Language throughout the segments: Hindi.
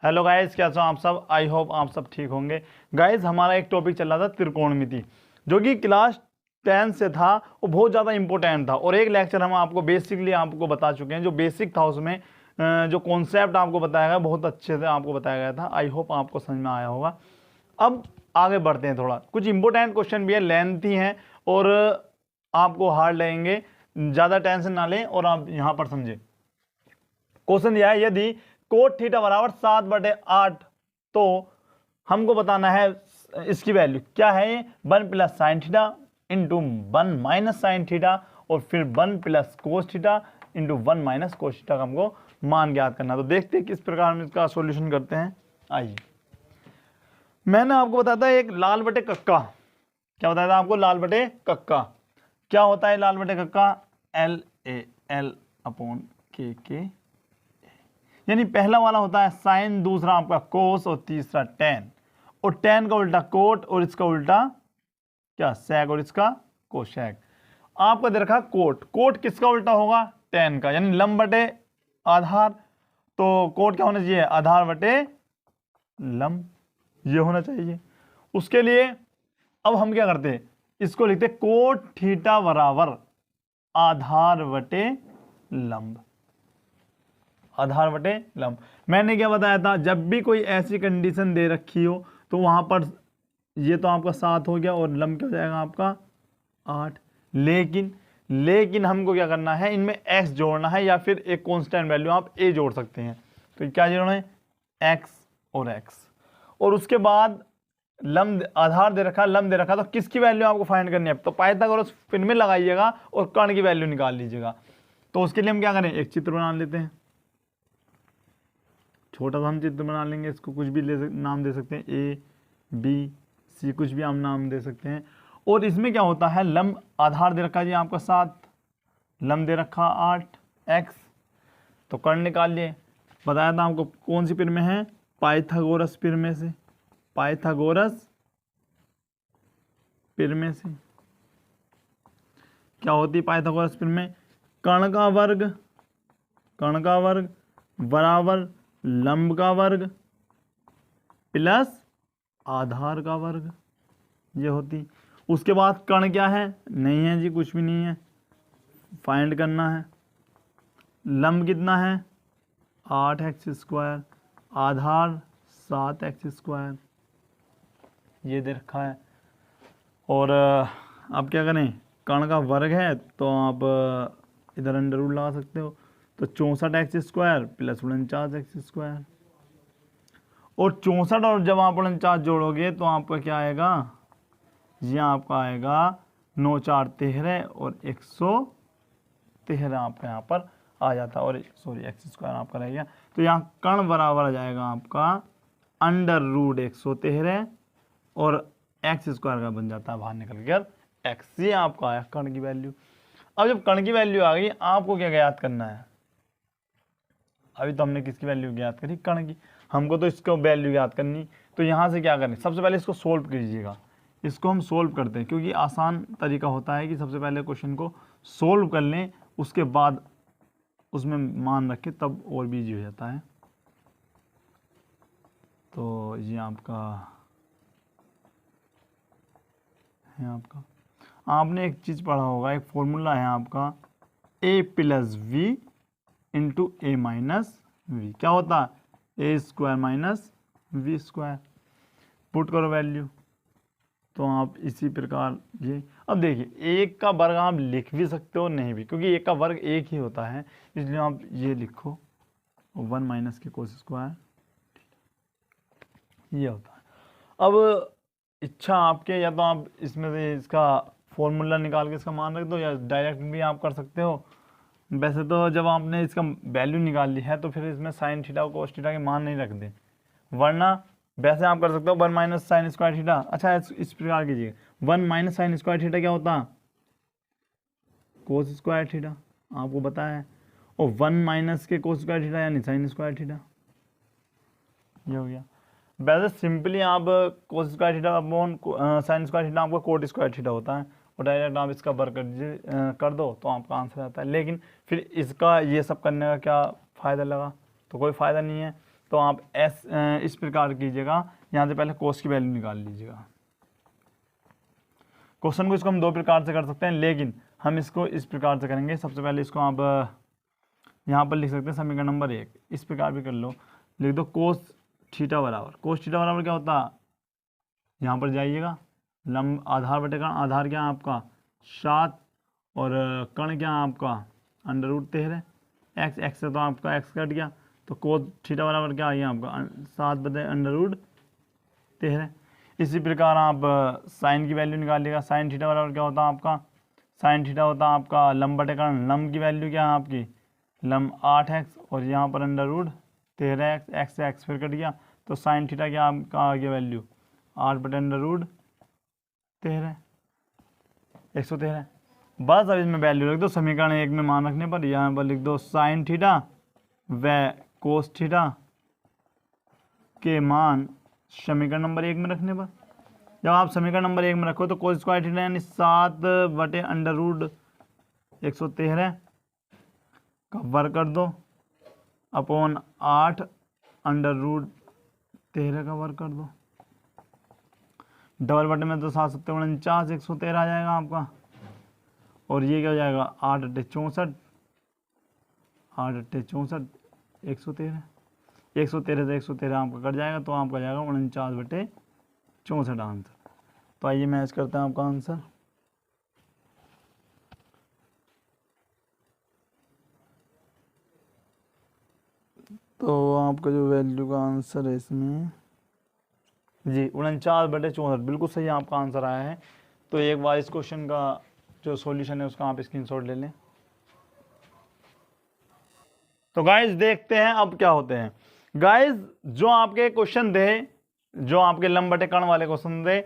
हेलो गाइस, कैसे हो आप सब। आई होप आप सब ठीक होंगे। गाइस, हमारा एक टॉपिक चल रहा था त्रिकोणमिति, जो कि क्लास 10 से था। वो बहुत ज़्यादा इंपॉर्टेंट था और एक लेक्चर हम आपको बेसिकली आपको बता चुके हैं। जो बेसिक था उसमें जो कॉन्सेप्ट आपको बताया गया बहुत अच्छे से आपको बताया गया था। आई होप आपको समझ में आया होगा। अब आगे बढ़ते हैं। थोड़ा कुछ इंपॉर्टेंट क्वेश्चन भी है, लेंथी हैं और आपको हार्ड लगेंगे। ज़्यादा टेंशन ना लें और आप यहाँ पर समझें। क्वेश्चन दिया है, यदि कोट थीटा बराबर 7/8, तो हमको बताना है इसकी वैल्यू क्या है। 1 plus sine theta into 1 minus sine theta और फिर 1 plus cos theta into 1 minus cos theta का हमको मान ज्ञात करना। तो देखते हैं किस प्रकार हम इसका सॉल्यूशन करते हैं। आइए, मैंने आपको बताया था एक लाल बटे कक्का। क्या बताया था आपको? लाल बटे कक्का। क्या होता है लाल बटे कक्का? LAL अपॉन के, यानी पहला वाला होता है साइन, दूसरा आपका कोस और तीसरा टेन। और टेन का उल्टा कोट और इसका उल्टा क्या? सेक और इसका कोशेक। आपका दे रखा कोट। कोट किसका उल्टा होगा? टेन का, यानी लंब बटे आधार। तो कोट क्या होना चाहिए? आधार बटे लंब, ये होना चाहिए। उसके लिए अब हम क्या करते हैं, इसको लिखते कोट थीटा बराबर आधार बटे लंब। आधार बटे लंब। मैंने क्या बताया था? जब भी कोई ऐसी कंडीशन दे रखी हो तो वहां पर ये तो आपका 7 हो गया और लंब क्या हो जाएगा आपका 8। लेकिन हमको क्या करना है, इनमें x जोड़ना है या फिर एक कांस्टेंट वैल्यू आप a जोड़ सकते हैं। तो क्या जोड़ना है? x और x। और उसके बाद लंब आधार दे रखा, लंब दे रखा, तो किसकी वैल्यू आपको फाइंड करनी है? तो पाइथागोरस पिन में लगाइएगा और कर्ण की वैल्यू निकाल लीजिएगा। तो उसके लिए हम क्या करें, एक चित्र बना लेते हैं। छोटा सा हम चित्र बना लेंगे। इसको कुछ भी नाम दे सकते हैं, A B C, कुछ भी हम नाम दे सकते हैं। और इसमें क्या होता है, लंब आधार दे रखा जी आपका 7, लंब दे रखा 8x। तो कर्ण निकाल लिए। बताया था आपको कौन सी पिर में है? पाइथागोरस पिर में से। पाइथागोरस पिर में से क्या होती है पाइथागोरस पिर में? कर्ण का वर्ग बराबर लंब का वर्ग प्लस आधार का वर्ग, ये होती। उसके बाद कर्ण क्या है? नहीं है जी, कुछ भी नहीं है। फाइंड करना है। लंब कितना है? 8x², आधार 7x², ये दे रखा है। और आप क्या करें, कर्ण का वर्ग है तो आप इधर अंडर रूट लगा सकते हो। तो 64x² प्लस 49x²। और 64 और जब आप 49 जोड़ोगे तो आपका क्या आएगा? ये आपका आएगा 9 4 13 और 113 आपका यहाँ पर आ जाता है। और सॉरी x² आपका रह गया। तो यहाँ कर्ण बराबर आ जाएगा आपका अंडर रूट 113 और x² का बन जाता है बाहर निकल कर x। ये आपका आया कर्ण की वैल्यू। अब जब कर्ण की वैल्यू आ गई, आपको क्या ज्ञात करना है? अभी तो हमने किसकी वैल्यू ज्ञात करी? कर्ण की। हमको तो इसको वैल्यू ज्ञात करनी। तो यहाँ से क्या करें, सबसे पहले इसको सोल्व कीजिएगा। इसको हम सोल्व करते हैं क्योंकि आसान तरीका होता है कि सबसे पहले क्वेश्चन को सोल्व कर लें, उसके बाद उसमें मान रखें, तब और भी ईजी हो जाता है। तो ये आपका है, आपने एक चीज़ पढ़ा होगा, एक फॉर्मूला है आपका a plus V into A minus V. क्या होता है? a² minus v²। पुट करो वैल्यू, तो आप इसी प्रकार ये। अब देखिए, एक का वर्ग आप लिख भी सकते हो, नहीं भी, क्योंकि एक का वर्ग एक ही होता है, इसलिए आप ये लिखो 1 माइनस के कोस², ये होता है। अब इच्छा आपके, या तो आप इसमें से इसका फॉर्मूला निकाल के इसका मान रख दो, या डायरेक्ट भी आप कर सकते हो। वैसे तो जब आपने इसका वैल्यू निकाल ली है तो फिर इसमें साइन थीटा और कोस थीटा के मान नहीं रख दे, वरना वैसे आप कर सकते हो 1 माइनस साइन स्क्वायर थीटा। अच्छा, इस प्रकार कीजिए, 1 माइनस साइन स्क्वायर थीटा क्या होता? कोस स्क्वायर थीटा, आपको बताया है। और 1 माइनस के कोस स्क्वायर थीटा यानी साइन स्क्वायर थीटा, ये हो गया। वैसे सिंपली आप cos square theta upon sine square theta आपका कोट स्क्वायर थीटा होता है, और डायरेक्ट आप इसका वर्ग कर दो तो आपका आंसर आता है। लेकिन फिर इसका ये सब करने का क्या फ़ायदा लगा? तो कोई फ़ायदा नहीं है। तो आप एस इस प्रकार कीजिएगा, यहाँ से पहले कोस की वैल्यू निकाल लीजिएगा। क्वेश्चन को इसको हम दो प्रकार से कर सकते हैं, लेकिन हम इसको इस प्रकार से करेंगे। सबसे पहले इसको आप यहाँ पर लिख सकते हैं समीकरण नंबर 1, इस प्रकार भी कर लो, लिख दो कोस थीटा बराबर, कोस थीटा बराबर क्या होता है, यहाँ पर जाइएगा, लंब आधार बटे कर्ण, आधार क्या है आपका 7 और कर्ण क्या है आपका √13, एक्स, एक्स से तो आपका एक्स कट गया, तो कोस थीटा बराबर क्या है आपका 7 बटे √13। इसी प्रकार आप साइन की वैल्यू निकालिएगा, साइन थीटा बराबर क्या होता है आपका, साइन थीटा होता है आपका लंब बटे कर्ण, लंब की वैल्यू क्या है आपकी लंब 8x और यहाँ पर √13x, एक्स से एक्स फिर कट गया, तो साइन थीटा क्या आपका आ गया वैल्यू 8 बटे √13, 113। बस अब इसमें वैल्यू रख दो समीकरण 1 में मान रखने पर, यहाँ पर लिख दो साइन थीटा व कोस थीटा के मान समीकरण नंबर 1 में रखने पर। जब आप समीकरण नंबर 1 में रखो तो कोस स्क्वायर थीटा यानी 7 बटे √113 का वर्ग कर दो अपॉन 8 √13 का वर्ग कर दो, डबल बटे में तो 7 7 49 113 आ जाएगा आपका, और ये क्या हो जाएगा 8 8 64, 8 8 64 113, 113 से 113 आपका कट जाएगा, तो आपका जाएगा 49 बटे 64 आंसर। तो आइए मैच करते हैं आपका आंसर। तो आपका जो वैल्यू का आंसर है इसमें जी 49 बटे 64, बिल्कुल सही आपका आंसर आया है। तो एक बार इस क्वेश्चन का जो सॉल्यूशन है उसका आप स्क्रीनशॉट ले लें। तो गाइज देखते हैं अब क्या होते हैं। गाइज जो आपके क्वेश्चन थे, जो आपके लंब बटे कर्ण वाले क्वेश्चन थे,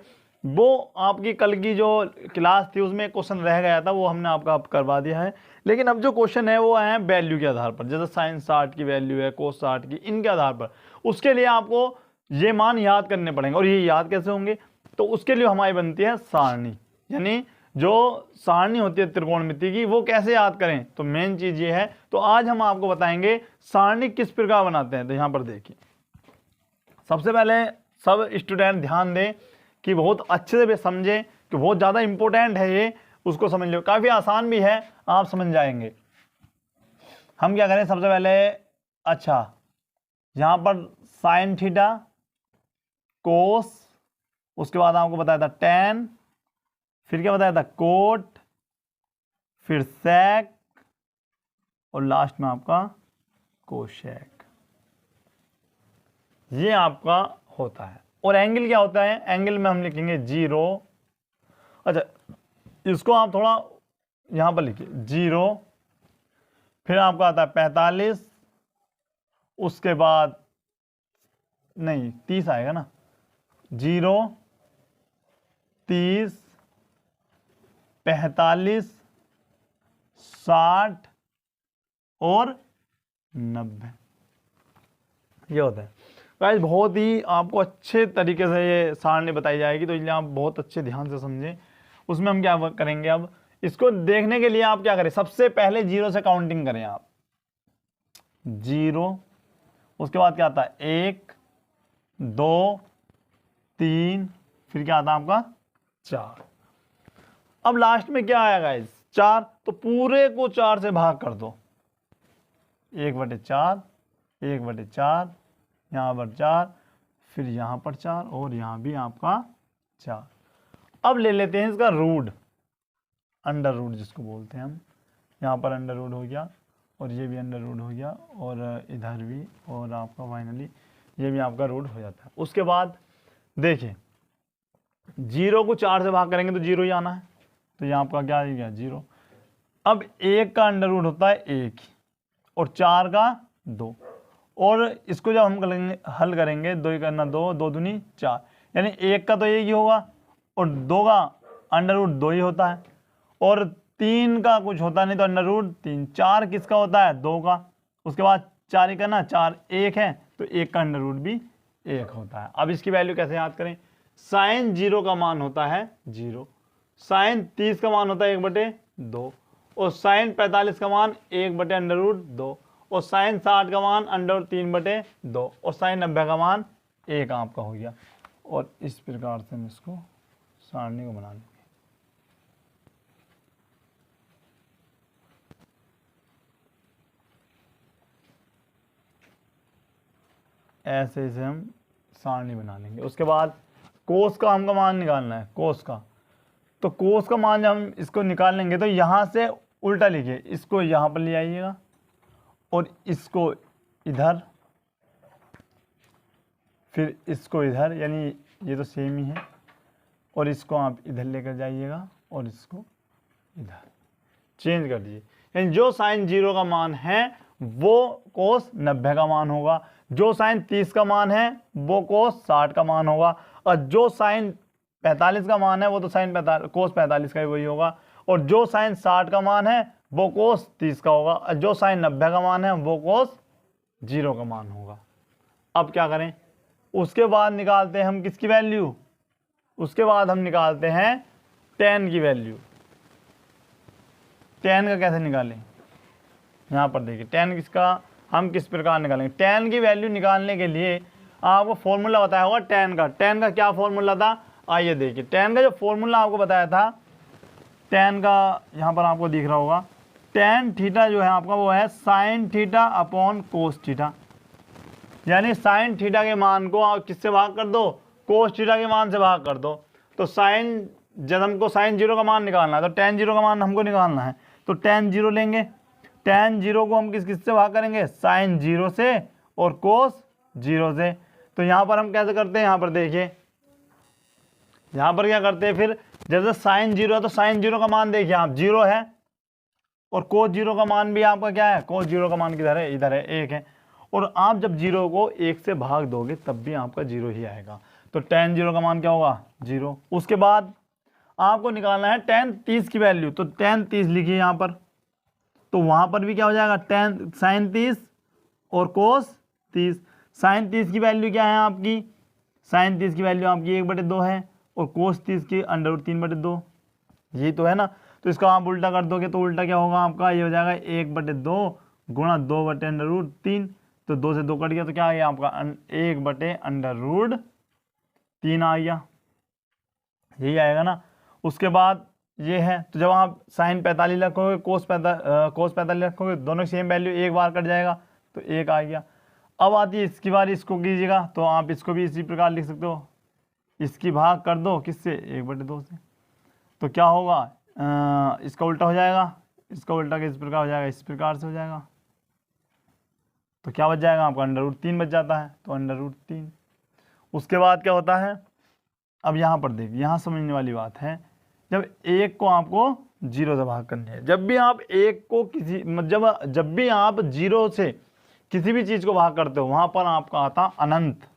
वो आपकी कल की जो क्लास थी उसमें एक क्वेश्चन रह गया था, वो हमने आपका अब करवा दिया है। लेकिन अब जो क्वेश्चन है वो है वैल्यू के आधार पर, जैसे साइन 60 की वैल्यू है, कोस 60 की, इनके आधार पर। उसके लिए आपको ये मान याद करने पड़ेंगे, और ये याद कैसे होंगे, तो उसके लिए हमारी बनती है सारणी, यानी जो सारणी होती है त्रिकोणमिति की, वो कैसे याद करें, तो मेन चीज ये है। तो आज हम आपको बताएंगे सारणी किस प्रकार बनाते हैं। तो यहाँ पर देखिए, सबसे पहले सब स्टूडेंट ध्यान दें कि बहुत अच्छे से समझे, कि बहुत ज़्यादा इंपॉर्टेंट है ये, उसको समझ लो, काफ़ी आसान भी है, आप समझ जाएंगे। हम क्या करें सबसे पहले, अच्छा यहाँ पर साइन थीटा, कोस, उसके बाद आपको बताया था टेन, फिर क्या बताया था कोट, फिर सेक, और लास्ट में आपका कोशेक, ये आपका होता है। और एंगल क्या होता है, एंगल में हम लिखेंगे 0। अच्छा इसको आप थोड़ा यहां पर लिखिए 0, फिर आपका आता है 45, उसके बाद नहीं 30 आएगा ना, 0 30 45 60 और 90, ये होता है। गाइस बहुत ही आपको अच्छे तरीके से ये सारणी बताई जाएगी, तो इसलिए आप बहुत अच्छे ध्यान से समझें। उसमें हम क्या करेंगे, अब इसको देखने के लिए आप क्या करें, सबसे पहले 0 से काउंटिंग करें आप, 0, उसके बाद क्या आता है 1 2 3, फिर क्या आता है आपका 4। अब लास्ट में क्या आया गाइस 4, तो पूरे को 4 से भाग कर दो, 1/4, 1/4, यहाँ पर 4, फिर यहाँ पर 4, और यहाँ भी आपका 4। अब ले लेते हैं इसका रूट, अंडर रूट जिसको बोलते हैं हम, यहाँ पर अंडर रूट हो गया, और ये भी अंडर रूट हो गया, और इधर भी, और आपका फाइनली ये भी आपका रूट हो जाता है। उसके बाद देखिए 0 को 4 से भाग करेंगे तो 0 ही आना है, तो यहाँ आपका क्या आ गया 0। अब 1 का अंडर रूट होता है 1 और 4 का 2, और इसको जब हम हल करेंगे 2 करना 2, 2 दूनी 4, यानी 1 का तो 1 ही होगा, और 2 का अंडर रूट 2 ही होता है, और 3 का कुछ होता नहीं तो अंडर रूट 3, 4 किसका होता है 2 का, उसके बाद 4 ही करना, 4 1 है, तो 1 का अंडर रूट भी 1 होता है। अब इसकी वैल्यू कैसे याद करें, साइन 0 का मान होता है 0, साइन 30 का मान होता है 1/2, और साइन 45 का मान 1/√2, और साइन 60 का मान √3/2 और साइन 90 का मान 1 आपका हो गया। और इस प्रकार से हम इसको सारणी को बना लेंगे। ऐसे से हम सारणी बना लेंगे। उसके बाद कोस का हमको मान निकालना है, कोस का। तो कोस का मान जब हम इसको निकाल लेंगे तो यहाँ से उल्टा लिखिए, इसको यहाँ पर ले आइएगा और इसको इधर, फिर इसको इधर, यानी ये तो सेम ही है, और इसको आप इधर लेकर जाइएगा और इसको इधर चेंज कर दीजिए। यानी जो साइन 0 का मान है वो कोस 90 का मान होगा, जो साइन 30 का मान है वो कोस 60 का मान होगा, और जो साइन 45 का मान है वो तो साइन कोस 45 का ही वही होगा, और जो साइन 60 का मान है वो कोस 30 का होगा, और जो साइन 90 का मान है वो कोस 0 का मान होगा। अब क्या करें, उसके बाद निकालते हैं हम किसकी वैल्यू, उसके बाद हम निकालते हैं tan की वैल्यू। tan का कैसे निकालें, यहाँ पर देखिए tan किसका हम किस प्रकार निकालेंगे। tan की वैल्यू निकालने के लिए आपको फॉर्मूला बताया होगा tan का। tan का क्या फॉर्मूला था, आइए देखिए। tan का जो फॉर्मूला आपको बताया था, tan का यहाँ पर आपको दिख रहा होगा, tan थीटा जो है आपका वो है sine theta upon cos theta. यानी साइन थीटा के मान को आप किससे भाग कर दो, कोस थीटा के मान से भाग कर दो। तो साइन, जब हमको साइन 0 का मान निकालना है तो tan 0 का मान हमको निकालना है, तो tan 0 लेंगे। tan 0 को हम किससे भाग करेंगे, साइन 0 से और कोस 0 से। तो यहाँ पर हम कैसे करते हैं, यहाँ पर देखिए, यहाँ पर क्या करते हैं, फिर जैसे साइन 0 है तो साइन 0 का मान देखिए आप 0 है, और कोस 0 का मान भी आपका क्या है, कोस 0 का मान किधर है, इधर है, 1 है। और आप जब 0 को 1 से भाग दोगे तब भी आपका 0 ही आएगा। तो tan 0 का मान क्या होगा, 0। उसके बाद आपको निकालना है tan 30 की वैल्यू। तो tan 30 लिखिए यहाँ पर, तो वहाँ पर भी क्या हो जाएगा, tan साइन 30 और कोस 30। साइन 30 की वैल्यू क्या है आपकी, साइन 30 की वैल्यू आपकी 1/2 है, और कोस 30 की √3/2, यही तो है ना। तो इसका आप उल्टा कर दोगे तो उल्टा क्या होगा आपका, ये हो जाएगा 1/2 गुणा 2/√3। तो 2 से 2 कट गया तो क्या आ गया आपका 1/√3 आ गया, यही आएगा ना। उसके बाद ये है, तो जब आप साइन 45 रखोगे कोस 45 रखोगे, दोनों सेम वैल्यू, एक बार कट जाएगा तो 1 आ गया। अब आती है इसकी बारी, इसको कीजिएगा तो आप इसको भी इसी प्रकार लिख सकते हो, इसकी भाग कर दो किससे, 1/2 से। तो क्या होगा, इसका उल्टा हो जाएगा, इसका उल्टा किस प्रकार हो जाएगा, इस प्रकार से हो जाएगा। तो क्या बच जाएगा आपका, √3 बच जाता है, तो √3। उसके बाद क्या होता है, अब यहाँ पर देखिए, यहाँ समझने वाली बात है, जब 1 को आपको 0 से भाग करनी है, जब भी आप 1 को जब भी आप 0 से किसी भी चीज़ को भाग करते हो वहाँ पर आपका आता अनंत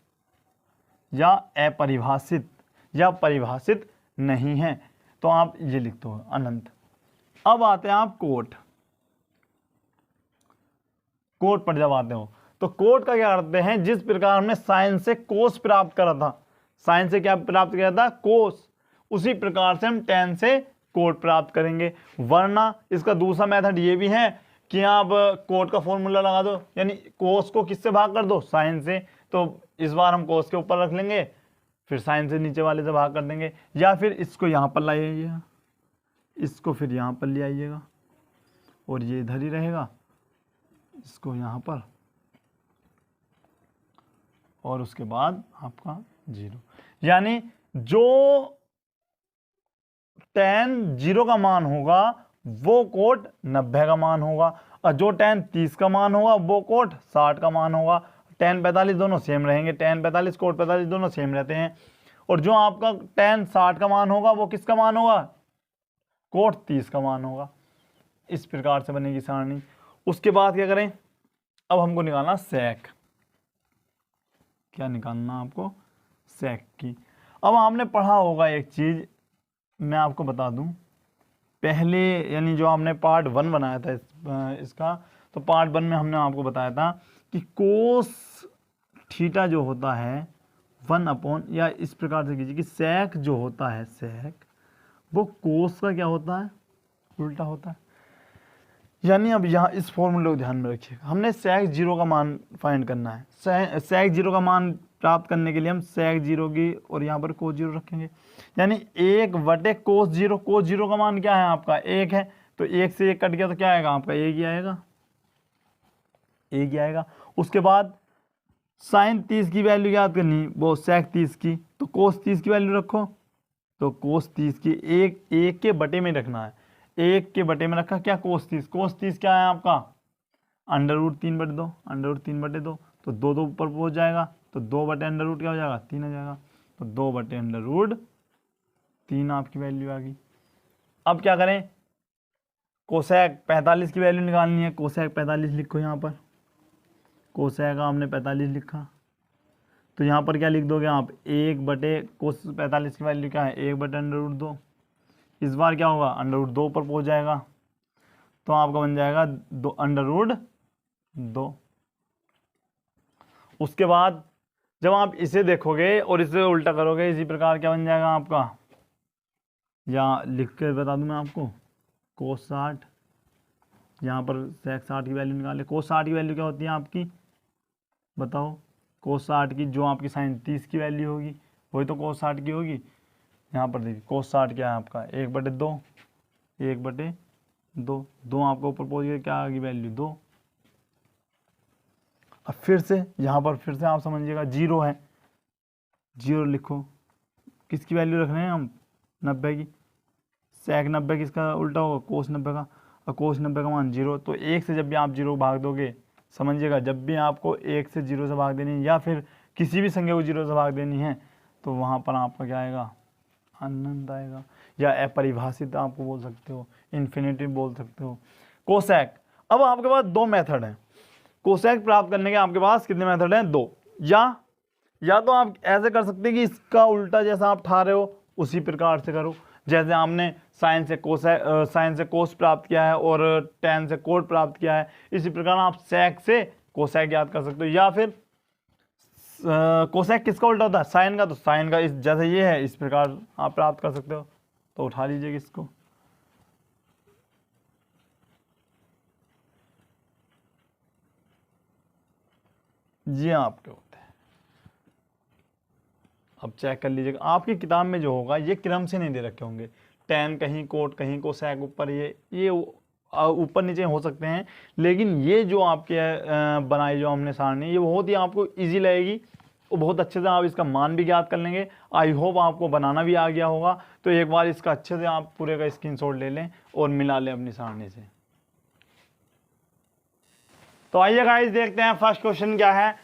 या अपरिभाषित या परिभाषित नहीं है, तो आप ये लिखते हो अनंत। अब आते हैं आप कोट पर जब आते हो तो कोट का क्या करते हैं, जिस प्रकार हमने साइन से कोस प्राप्त करा था, साइन से क्या प्राप्त किया था, कोस, उसी प्रकार से हम tan से कोट प्राप्त करेंगे। वरना इसका दूसरा मेथड ये भी है कि आप कोट का फॉर्मूला लगा दो, यानी कोस को किससे भाग कर दो, साइन से। तो इस बार हम कोस के ऊपर रख लेंगे, फिर साइन से नीचे वाले से भाग कर देंगे, या फिर इसको यहाँ पर लाइएगा, इसको फिर यहाँ पर ले आइएगा, और ये इधर ही रहेगा, इसको यहाँ पर, और उसके बाद आपका 0। यानी जो tan 0 का मान होगा वो कोट 90 का मान होगा, और जो tan 30 का मान होगा वो कोट 60 का मान होगा। tan 45 दोनों सेम रहेंगे, tan 45 कोट 45 दोनों सेम रहते हैं। और जो आपका tan 60 का मान होगा वो किसका मान होगा, कोट 30 का मान होगा। इस प्रकार से बनेगी सारणी। उसके बाद क्या करें, अब हमको निकालना सेक। क्या निकालना आपको, सेक की। अब आपने पढ़ा होगा एक चीज़, मैं आपको बता दूं, पहले यानी जो हमने पार्ट 1 बनाया था इसका, तो पार्ट 1 में हमने आपको बताया था कि कोस थीटा जो होता है 1 या इस प्रकार से कीजिए कि सेक जो होता है, सेक वो कोस का क्या होता है, उल्टा होता है। यानी अब यहाँ इस फॉर्मूले को ध्यान में रखिएगा, हमने sec 0 का मान फाइंड करना है। sec 0 का मान प्राप्त करने के लिए हम sec 0 की और यहाँ पर cos 0 रखेंगे, यानी 1/cos 0। cos 0 का मान क्या है आपका 1 है, तो 1 से 1 कट गया तो क्या आएगा आपका 1 ही आएगा, 1 ही आएगा। उसके बाद sin 30 की वैल्यू याद करनी, वो sec 30 की, तो cos 30 की वैल्यू रखो, तो cos 30 की 1 के बटे में रखना है, 1 के बटे में रखा क्या cos 30 क्या है आपका √3/2, √3/2, तो 2 ऊपर पहुंच जाएगा, तो 2/√, क्या हो जाएगा 3 हो जाएगा, तो 2/√3 आपकी वैल्यू आ गई। अब क्या करें, कोसेक 45 की वैल्यू निकालनी है, कोसेक 45 लिखो यहाँ पर, कोसेक आपने 45 लिखा, तो यहाँ पर क्या लिख दोगे आप 1/cos 45 की वैल्यू क्या है 1/√2, इस बार क्या होगा √2 पर पहुंच जाएगा, तो आपका बन जाएगा √2। उसके बाद जब आप इसे देखोगे और इसे उल्टा करोगे, इसी प्रकार क्या बन जाएगा आपका, या लिख के बता दूं मैं आपको, cos 60, यहाँ पर sec 60 की वैल्यू निकाले। cos 60 की वैल्यू क्या होती है आपकी बताओ, cos 60 की जो आपकी sin 30 की वैल्यू होगी वही तो cos 60 की होगी। यहाँ पर देखिए cos 60 क्या है आपका 1/2, 1/2, 2 आपको ऊपर पहुँच गया, क्या आ गई वैल्यू 2। अब फिर से यहाँ पर फिर से आप समझिएगा 0 है, 0 लिखो, किसकी वैल्यू रख रहे हैं हम 90 की, sec 90 किसका उल्टा होगा cos 90 का, और cos 90 का मान 0, तो 1 से जब भी आप 0 भाग दोगे, समझिएगा जब भी आपको 1 से 0 से भाग देनी है या फिर किसी भी संख्या को 0 से भाग देनी है, तो वहाँ पर आपका क्या आएगा अनंत आएगा, या अपरिभाषित आपको बोल सकते हो, इन्फिनिटी बोल सकते हो। कोसेक, अब आपके पास 2 मेथड हैं कोसेक प्राप्त करने के, आपके पास कितने मेथड हैं 2, या तो आप ऐसे कर सकते हैं कि इसका उल्टा जैसा आप ठा रहे हो उसी प्रकार से करो, जैसे हमने साइन से कोस प्राप्त किया है और tan से कोट प्राप्त किया है, इसी प्रकार आप sec से कोसेक याद कर सकते हो, या फिर कोसेक किसका उल्टा होता है साइन का, तो साइन का इस जैसे ये है इस प्रकार आप प्राप्त कर सकते हो। तो उठा लीजिए इसको, ये आपके होते हैं। अब चेक कर लीजिएगा आपकी किताब में जो होगा ये क्रम से नहीं दे रखे होंगे, tan कहीं कोट कहीं कोसेक ऊपर, ये ऊपर नीचे हो सकते हैं, लेकिन ये जो आपके बनाई जो हमने सारणी, ये बहुत ही आपको इजी लगेगी और बहुत अच्छे से आप इसका मान भी ज्ञात कर लेंगे। आई होप आपको बनाना भी आ गया होगा, तो एक बार इसका अच्छे से आप पूरे का स्क्रीनशॉट ले लें और मिला लें अपनी सारणी से। तो आइए गाइस देखते हैं फर्स्ट क्वेश्चन क्या है।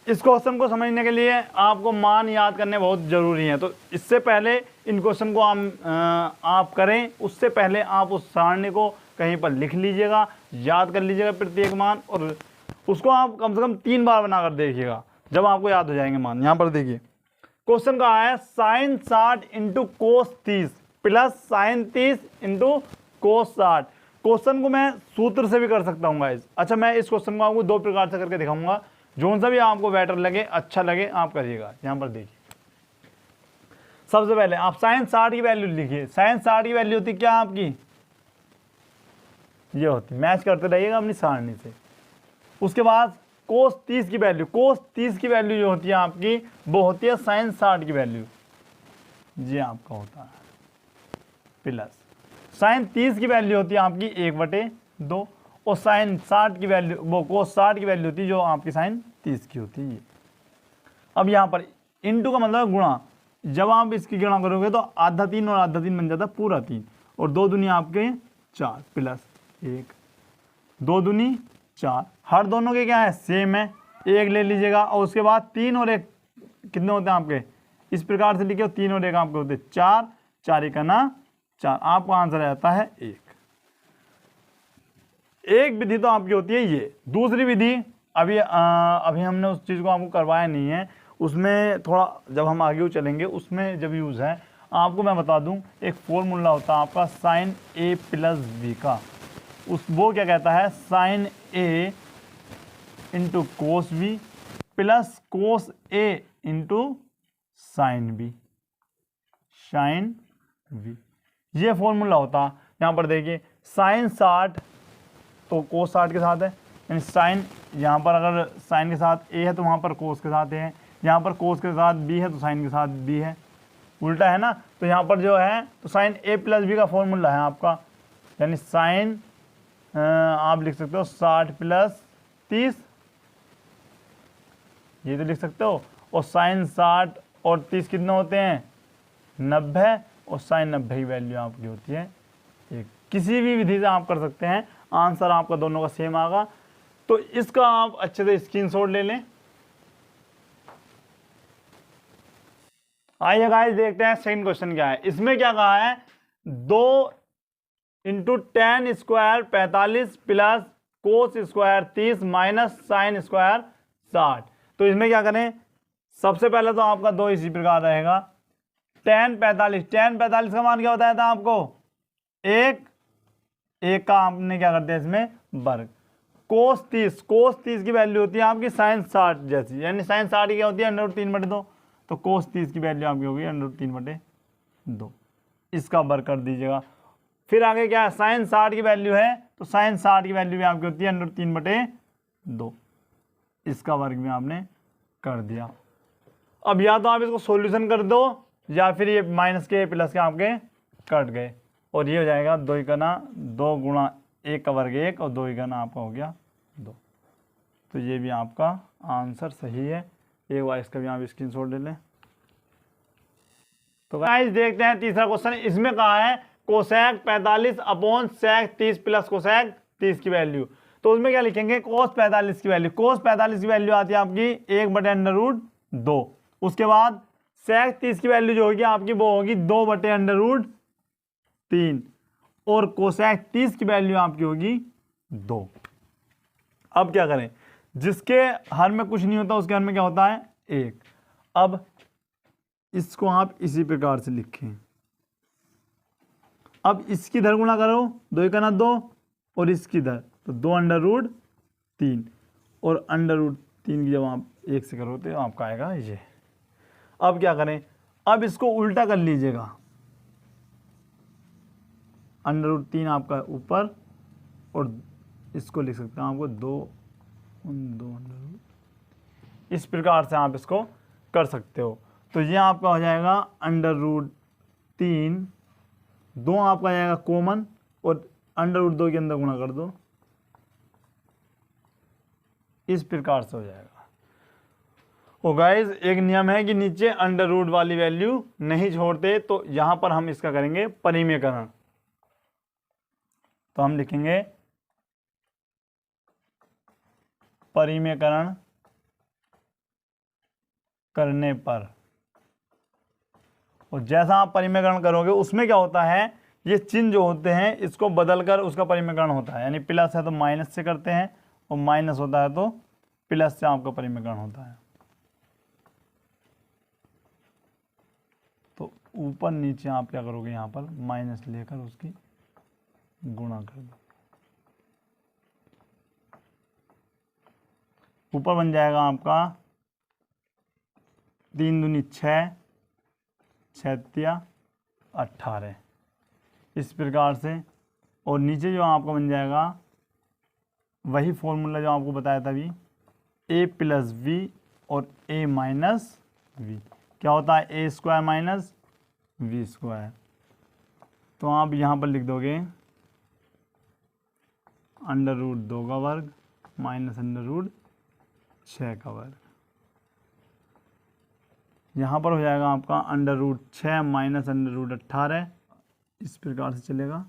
इस क्वेश्चन को समझने के लिए आपको मान याद करने बहुत ज़रूरी है, तो इससे पहले इन क्वेश्चन को आप करें उससे पहले आप उस सारणी को कहीं पर लिख लीजिएगा, याद कर लीजिएगा प्रत्येक मान, और उसको आप कम से कम 3 बार बनाकर देखिएगा, जब आपको याद हो जाएंगे मान। यहाँ पर देखिए क्वेश्चन का है sin 60 into cos 30 plus sin 30 into cos 60। Question को मैं सूत्र से भी कर सकता हूँ गाइस। अच्छा, मैं इस क्वेश्चन को आपको 2 प्रकार से करके दिखाऊंगा, जो सा भी आपको बेटर लगे अच्छा लगे आप करिएगा। यहाँ पर देखिए सबसे पहले आप sin 60 की वैल्यू लिखिए। sin 60 की वैल्यू होती क्या आपकी, ये होती, मैच करते रहिएगा अपनी सारणी से। उसके बाद cos 30 की वैल्यू, cos 30 की वैल्यू जो होती है आपकी वो होती है sin 60 की वैल्यू, ये आपका होता है प्लस sin 30 की वैल्यू होती है आपकी 1/2, और sin 60 की वैल्यू वो cos 60 की वैल्यू होती है जो आपकी sin 30 की होती है। अब यहाँ पर इंटू का मतलब गुणा, जब आप इसकी गुणा करोगे तो आधा 3 और आधा 3 बन जाता है पूरा 3, और 2 दूनी आपके 4 प्लस 1, 2 दूनी 4, हर दोनों के क्या है सेम है, 1 ले लीजिएगा, और उसके बाद 3 और 1 कितने होते हैं आपके, इस प्रकार से लिखे 3 और 1 आपके होते 4, 4 1 ना 4, आपका आंसर आता है 1। एक विधि तो आपकी होती है ये। दूसरी विधि अभी हमने उस चीज़ को आपको करवाया नहीं है, उसमें थोड़ा जब हम आगे चलेंगे उसमें जब यूज़ है, आपको मैं बता दूं एक फॉर्मूला होता है आपका sin a प्लस b का, वो क्या कहता है sin a into cos b plus cos a into sine b, ये फॉर्मूला होता। यहाँ पर देखिए sin 60 तो कोस 60 के साथ है, यानी साइन यहाँ पर अगर साइन के साथ ए है तो वहाँ पर कोस के साथ ए है, यहाँ पर कोस के साथ बी है तो साइन के साथ बी है, उल्टा है ना। तो यहाँ पर जो है तो साइन ए प्लस बी का फॉर्मूला है आपका, यानी साइन आप लिख सकते हो 60 प्लस 30, ये तो लिख सकते हो। और साइन 60 और 30 कितने होते हैं 90, और साइन 90 की वैल्यू आपकी होती है 1। किसी भी विधि से आप कर सकते हैं, आंसर आपका दोनों का सेम आएगा। तो इसका आप अच्छे से स्क्रीनशॉट ले लें। आइए गाइस देखते हैं सेकंड क्वेश्चन क्या है। इसमें क्या कहा है, 2 into ten square 45 plus cos square 30 minus sine square 60। तो इसमें क्या करें, सबसे पहले तो आपका 2 इसी प्रकार रहेगा, टेन 45 का मान क्या बताया था आपको, एक का आपने क्या कर दिया इसमें वर्ग। कोस 30 की वैल्यू होती है आपकी साइन 60 जैसी, यानी साइन 60 की क्या होती है √3/2, तो कोस 30 की वैल्यू आपकी होगी √3/2, इसका वर्ग कर दीजिएगा। फिर आगे क्या है, साइन 60 की वैल्यू है तो साइन 60 की वैल्यू भी आपकी होती है √3/2, इसका वर्ग भी आपने कर दिया। अब या तो आप इसको सॉल्यूशन कर दो या फिर ये माइनस के प्लस के आपके कट गए, और ये हो जाएगा 2 गुणा 1 का वर्ग 1 और 2 आपका हो गया 2। तो ये भी आपका आंसर सही है। एक बार इसका भी आप स्क्रीनशॉट ले लें। तो गाइस देखते हैं तीसरा क्वेश्चन। इसमें कहा है cosec 45 upon sec 30 plus cosec 30 की वैल्यू। तो उसमें क्या लिखेंगे, कोस 45 की वैल्यू, कोस 45 की वैल्यू आती है आपकी 1/√2। उसके बाद सेक 30 की वैल्यू जो होगी आपकी वो होगी 2/√3, और कोसेक 30 की वैल्यू आपकी होगी 2। अब क्या करें, जिसके हर में कुछ नहीं होता उसके हर में क्या होता है 1। अब इसको आप इसी प्रकार से लिखें। अब इसकी इधर गुणा करो, 2 और इसकी इधर तो 2/√3, और √3 की जब आप 1 से करो तो आपका आएगा ये। अब क्या करें, अब इसको उल्टा कर लीजिएगा, √3 आपका ऊपर, और इसको लिख सकते हैं आपको 2 इस प्रकार से आप इसको कर सकते हो। तो ये आपका हो जाएगा √3, 2 आपका आ जाएगा कॉमन, और √2 के अंदर गुणा कर दो, इस प्रकार से हो जाएगा। और गाइस एक नियम है कि नीचे √ वाली वैल्यू नहीं छोड़ते, तो यहां पर हम इसका करेंगे परिमेयकरण। तो हम लिखेंगे परिमेयकरण करने पर, और जैसा आप परिमेयकरण करोगे उसमें क्या होता है, ये चिन्ह जो होते हैं इसको बदलकर उसका परिमेयकरण होता है, यानी प्लस है तो माइनस से करते हैं, और माइनस होता है तो प्लस से आपका परिमेयकरण होता है। तो ऊपर नीचे आप क्या करोगे, यहाँ पर माइनस लेकर उसकी गुणा कर दो, ऊपर बन जाएगा आपका 3 दूनी 6, 6 18, इस प्रकार से। और नीचे जो आपका बन जाएगा वही फॉर्मूला जो आपको बताया था अभी, a + v और a - v, क्या होता है a² माइनस v²। तो आप यहाँ पर लिख दोगे √2 का वर्ग माइनस √6 का वर्ग। यहाँ पर हो जाएगा आपका √6 माइनस √18, इस प्रकार से चलेगा।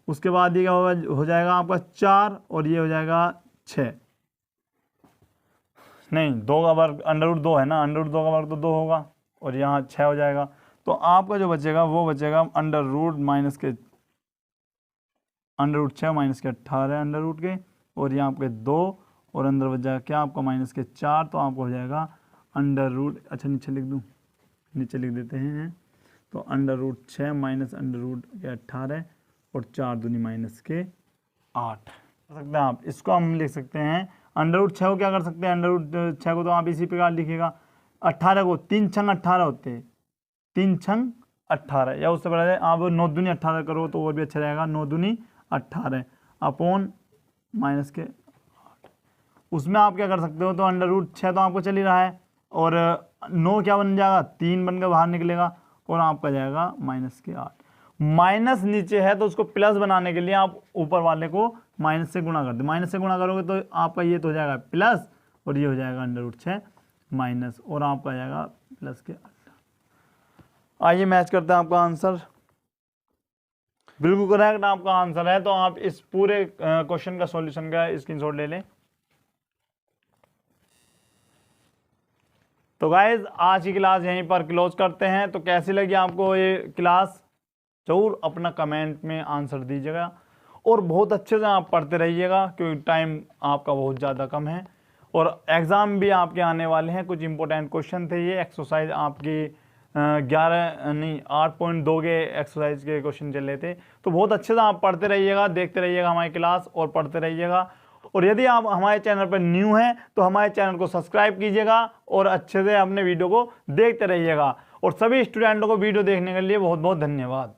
उसके बाद ये हो जाएगा आपका 4, और ये हो जाएगा 6, नहीं 2 का वर्ग √2 है ना, √2 का वर्ग तो 2 होगा, और यहाँ 6 हो जाएगा। तो आपका जो बचेगा वो बचेगा √6 माइनस के 18 अंडर के, और यहाँ आपके 2, और अंदर बच जाएगा क्या आपका माइनस के 4, तो आपको हो जाएगा अच्छा नीचे लिख दूँ, नीचे लिख देते हैं। तो √6 माइनस √18, और 4 दूनी माइनस के 8 कर सकते हैं आप। इसको हम लिख सकते हैं √6 को क्या कर सकते हैं, √6 को तो आप इसी प्रकार लिखिएगा, 18 को 3 छंग 18 होते हैं, 3 छंग 18, या उससे बड़ा आप 9 दूनी 18 करो तो और भी अच्छा रहेगा, 9 दूनी 18 अपॉन माइनस के 8। उसमें आप क्या कर सकते हो, तो अंडर रूट 6 तो आपको चल ही रहा है, और 9 क्या बन जाएगा, 3 बनकर बाहर निकलेगा, और आपका जाएगा माइनस के 8। माइनस नीचे है तो उसको प्लस बनाने के लिए आप ऊपर वाले को माइनस से गुणा कर दो, माइनस से गुणा करोगे तो आपका ये तो हो जाएगा प्लस, और ये हो जाएगा अंडर रूट 6 माइनस, और आपका जाएगा प्लस के 8। आइए मैच करते हैं आपका आंसर। बिल्कुल करेक्ट आपका आंसर है। तो आप इस पूरे क्वेश्चन का सॉल्यूशन का स्क्रीनशॉट ले लें। तो गाइज आज की क्लास यहीं पर क्लोज करते हैं। तो कैसी लगी आपको ये क्लास, जरूर अपना कमेंट में आंसर दीजिएगा, और बहुत अच्छे से आप पढ़ते रहिएगा क्योंकि टाइम आपका बहुत ज़्यादा कम है, और एग्ज़ाम भी आपके आने वाले हैं। कुछ इंपॉर्टेंट क्वेश्चन थे, ये एक्सरसाइज आपकी 8.2 के एक्सरसाइज के क्वेश्चन चल रहे थे। तो बहुत अच्छे से आप पढ़ते रहिएगा, देखते रहिएगा हमारी क्लास और पढ़ते रहिएगा। और यदि आप हमारे चैनल पर न्यू हैं तो हमारे चैनल को सब्सक्राइब कीजिएगा और अच्छे से अपने वीडियो को देखते रहिएगा। और सभी स्टूडेंटों को वीडियो देखने के लिए बहुत बहुत धन्यवाद।